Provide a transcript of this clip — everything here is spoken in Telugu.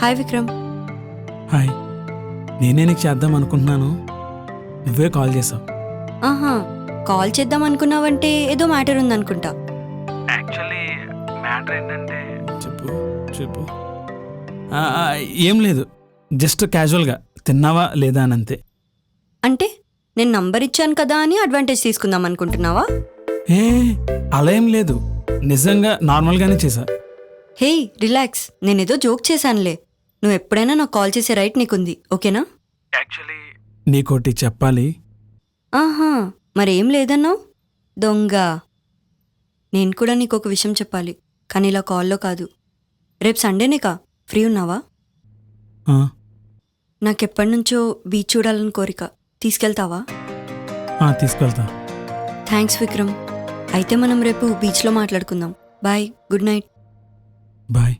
హాయ్ విక్రమ్. హాయ్, నేనే నీకు చేద్దాం అనుకుంటున్నాను, నువ్వే కాల్ చేసావు. ఆహా, కాల్ చేద్దాం అనుకున్నావంటే ఏదో మ్యాటర్ ఉందనుకుంటా. యాక్చువల్లీ మ్యాటర్ ఏంటంటే చెప్పు చెప్పు. ఏం లేదు, జస్ట్ క్యాజువల్గా తిన్నావా లేదా అని అంతే. అంటే నేను నంబర్ ఇచ్చాను కదా అని అడ్వాంటేజ్ తీసుకుందాం అనుకుంటున్నావా? ఏ అలా ఏం లేదు, నిజంగా నార్మల్గానే చేశా. హే రిలాక్స్, నేనేదో జోక్ చేశానులే. నువ్వు ఎప్పుడైనా నాకు కాల్ చేసే రైట్ నీకుంది, ఓకేనా? యాక్చువల్లీ నీకోటి చెప్పాలి. ఆహా, మరేం లేదన్నావు దొంగ. నేను కూడా నీకు ఒక విషయం చెప్పాలి, కానీ ఇలా కాల్లో కాదు. రేపు సండేనేకా, ఫ్రీ ఉన్నావా? ఆ, నాకెప్పటినుంచో బీచ్ చూడాలని కోరిక, తీసుకెళ్తావా? తీసుకెళ్తా. థ్యాంక్స్ విక్రమ్. అయితే మనం రేపు బీచ్లో మాట్లాడుకుందాం. Bye, good night. బాయ్.